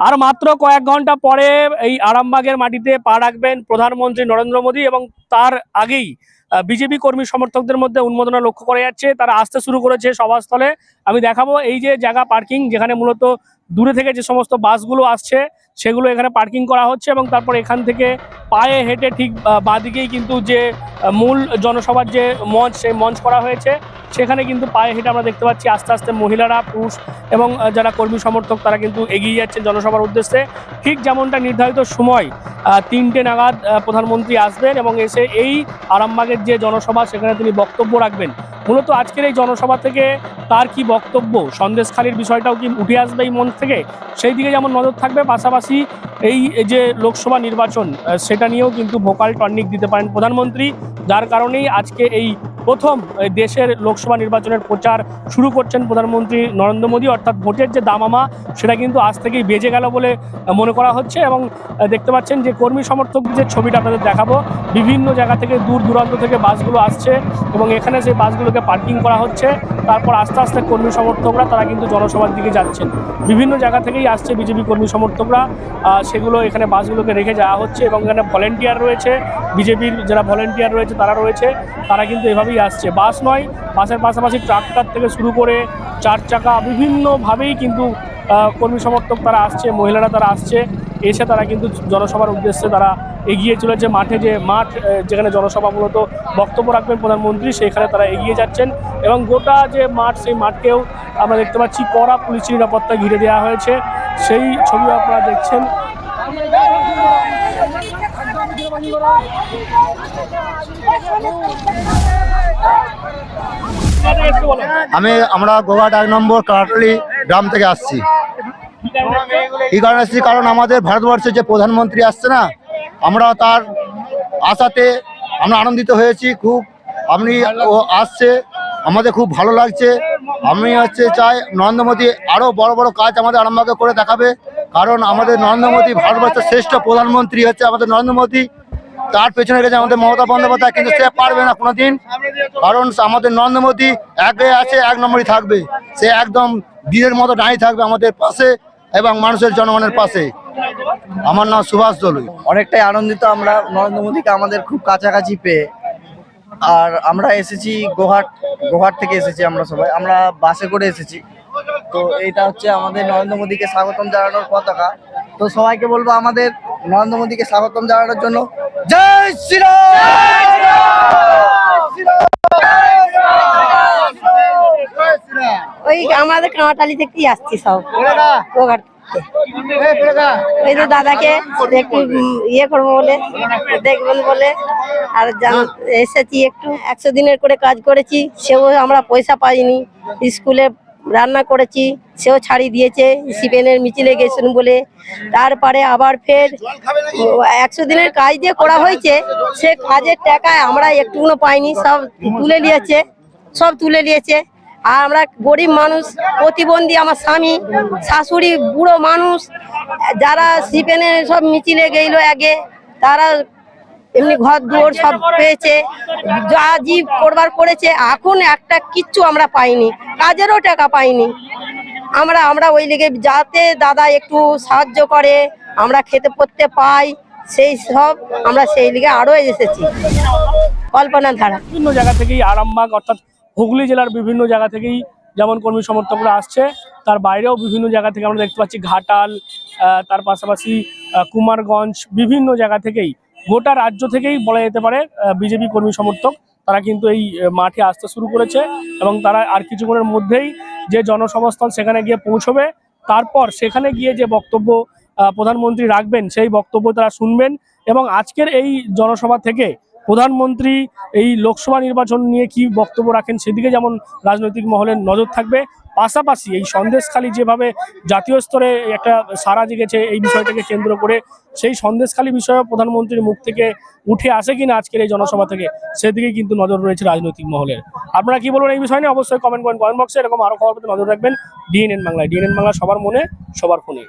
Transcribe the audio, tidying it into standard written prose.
আর মাত্র কয়েক ঘন্টা পরে এই আরামবাগের মাটিতে পা রাখবেন প্রধানমন্ত্রী নরেন্দ্র মোদী, এবং তার আগেই বিজেপি কর্মী সমর্থকদের মধ্যে উন্মাদনা লক্ষ্য করা যাচ্ছে। তারা আসতে শুরু করেছে সভাস্থলে। আমি দেখাবো এই যে জায়গা পার্কিং, যেখানে মূলত দূরে থেকে যে সমস্ত বাসগুলো আসছে সেগুলো এখানে পার্কিং করা হচ্ছে, এবং তারপর এখান থেকে পায়ে হেঁটে ঠিক বাঁদিকেই কিন্তু যে মূল জনসভার যে মঞ্চ, সেই মঞ্চ করা হয়েছে, সেখানে কিন্তু পায়ে হেঁটে আমরা দেখতে পাচ্ছি আস্তে আস্তে মহিলারা, পুরুষ এবং যারা কর্মী সমর্থক তারা কিন্তু এগিয়ে যাচ্ছেন জনসভার উদ্দেশ্যে। ঠিক যেমনটা নির্ধারিত সময় 3টে নাগাদ প্রধানমন্ত্রী আসবেন এবং এসে এই আরামবাগের যে জনসভা সেখানে তিনি বক্তব্য রাখবেন। মূলত আজকের এই জনসভা থেকে তার কি বক্তব্য, সন্দেশখালির বিষয়টাও কি উঠে আসবে এই মঞ্চ থেকে, সেই দিকে যেমন নজর থাকবে, পাশাপাশি এই যে লোকসভা নির্বাচন সেটা নিয়েও কিন্তু ভোকাল টনিক দিতে পারেন প্রধানমন্ত্রী, যার কারণেই আজকে এই প্রথম দেশের লোকসভা নির্বাচনের প্রচার শুরু করছেন প্রধানমন্ত্রী নরেন্দ্র মোদী। অর্থাৎ ভোটের যে দামামা সেটা কিন্তু আজ থেকেই বেজে গেল বলে মনে করা হচ্ছে। এবং দেখতে পাচ্ছেন যে কর্মী সমর্থকদের যে ছবিটা আপনাদের দেখাবো, বিভিন্ন জায়গা থেকে দূর দূরান্ত থেকে বাসগুলো আসছে এবং এখানে সেই বাসগুলোকে পার্কিং করা হচ্ছে। তারপর আস্তে আস্তে কর্মী সমর্থকরা তারা কিন্তু জনসভার দিকে যাচ্ছেন। বিভিন্ন জায়গা থেকেই আসছে বিজেপি কর্মী সমর্থকরা, সেগুলো এখানে বাসগুলোকে রেখে যাওয়া হচ্ছে এবং এখানে ভলেন্টিয়ার রয়েছে, বিজেপির যারা ভলেন্টিয়ার রয়েছে তারা রয়েছে, তারা কিন্তু এভাবেই আসছে। বাস নয়, বাসের পাশাপাশি ট্রাক্টর থেকে শুরু করে 4 চাকা বিভিন্নভাবেই কিন্তু কর্মী সমর্থক তারা আসছে, মহিলারা তারা আসছে, এসে তারা কিন্তু জনসভার উদ্দেশ্যে তারা এগিয়ে চলেছে। মাঠে যে মাঠ, যেখানে জনসভা মূলত বক্তব্য রাখবেন প্রধানমন্ত্রী, সেখানে তারা এগিয়ে যাচ্ছেন এবং গোটা যে মাঠ, সেই মাঠকেও আমরা দেখতে পাচ্ছি কড়া পুলিশি নিরাপত্তা ঘিরে দেওয়া হয়েছে। সেই ছবি আপনারা দেখছেন। আমরা গোঘাট 1 নম্বর কাটালি গ্রাম থেকে আসছি। এই কারণে আসছি কারণ আমাদের ভারতবর্ষের যে প্রধানমন্ত্রী আসছে না, আমরা তার আশাতে আমরা আনন্দিত হয়েছি খুব। আপনি ও আসছে, আমাদের খুব ভালো লাগছে। আমি চাই নরেন্দ্র মোদী আরও বড় বড় কাজ আমাদের আরামবাগে করে দেখাবে, কারণ আমাদের নরেন্দ্র মোদী ভারতবর্ষের শ্রেষ্ঠ প্রধানমন্ত্রী হচ্ছে আমাদের নরেন্দ্র মোদী। তার পেছনে গেছে আমাদের মমতা বন্দ্যোপাধ্যায়, কিন্তু সে পারবে না কোনোদিন, কারণ আমাদের নরেন্দ্র মোদী একে আছে, 1 নম্বরই থাকবে। সে একদম বীরের মতো দাঁড়িয়ে থাকবে আমাদের পাশে এবং মানুষের জনগণের পাশে। আমার নাম সুভাষ দলুই। অনেকটাই আনন্দিত আমরা নরেন্দ্র মোদীকে আমাদের খুব কাছাকাছি পেয়ে। আর আমরা এসেছি গোঘাট থেকে এসেছি, আমরা বাসে করে এসেছি। তো এইটা হচ্ছে আমাদের নরেন্দ্র মোদীকে স্বাগতম জানানোর পতাকা। তো সবাইকে বলবো আমাদের নরেন্দ্র মোদীকে স্বাগতম জানানোর জন্য জয় শ্রীরাম। ওই আমাদের কামাটালি থেকেই আসছি সব, গোঘাট ওই তো দাদাকে একটু ইয়ে করবো বলে, দেখবেন বলে। আর এসেছি একটু 100 দিনের করে কাজ করেছি, সেও আমরা পয়সা পাইনি। স্কুলে রান্না করেছি, সেও ছাড়ি দিয়েছে সিপিএনের মিছিলে গেছেন বলে। তারপরে আবার ফের 100 দিনের কাজ দিয়ে করা হয়েছে, সে কাজের টাকায় আমরা একটুকুনো পাইনি, সব তুলে নিয়েছে। আর আমরা গরিব মানুষ, প্রতিবন্ধী, আমার স্বামী, শাশুড়ি, বুড়ো মানুষ, যারা সিপিএনের সব মিছিলে গেল আগে, তারা এমনি ঘর দুয়ার সব পেয়েছে, যা জীব করবার করেছে। এখন একটা কিচ্ছু আমরা পাইনি, কাজেরও টাকা পাইনি। আমরা ওই লেগে যাতে দাদা একটু সাহায্য করে, আমরা খেতে পড়তে পাই, সেই সব আমরা সেই লিগে আরো এসেছি। কল্পনা ধারা বিভিন্ন জায়গা থেকেই আরামবাগ অর্থাৎ হুগলি জেলার বিভিন্ন জায়গা থেকেই যেমন কর্মী সমর্থকরা আসছে, তার বাইরেও বিভিন্ন জায়গা থেকে আমরা দেখতে পাচ্ছি ঘাটাল, তার পাশাপাশি কুমারগঞ্জ, বিভিন্ন জায়গা থেকেই, গোটা রাজ্য থেকেই বলা যেতে পারে বিজেপি কর্মী সমর্থক তারা কিন্তু এই মাঠে আসতে শুরু করেছে এবং তারা আর কিছুক্ষণের মধ্যেই যে জনসভাস্থল সেখানে গিয়ে পৌঁছবে। তারপর সেখানে গিয়ে যে বক্তব্য প্রধানমন্ত্রী রাখবেন সেই বক্তব্য তারা শুনবেন এবং আজকের এই জনসভা থেকে প্রধানমন্ত্রী এই লোকসভা নির্বাচন নিয়ে কি বক্তব্য রাখেন সেদিকে যেমন রাজনৈতিক মহলের নজর থাকবে, পাশাপাশি এই সন্দেশখালী যেভাবে জাতীয় স্তরে একটা সাড়া জেগেছে এই বিষয়টাকে কেন্দ্র করে, সেই সন্দেশখালী বিষয়ে প্রধানমন্ত্রীর মুখ থেকে উঠে আসে কিনা আজকের এই জনসভা থেকে, সেদিকে কিন্তু নজর রয়েছে রাজনৈতিক মহলের। আপনারা কি বলবেন এই বিষয় নিয়ে অবশ্যই কমেন্ট বক্সে। এরকম আরো খবর পেতে নজর রাখবেন ডিএনএন বাংলায়। ডিএনএন বাংলা, সবার মনে সবার ফোনে।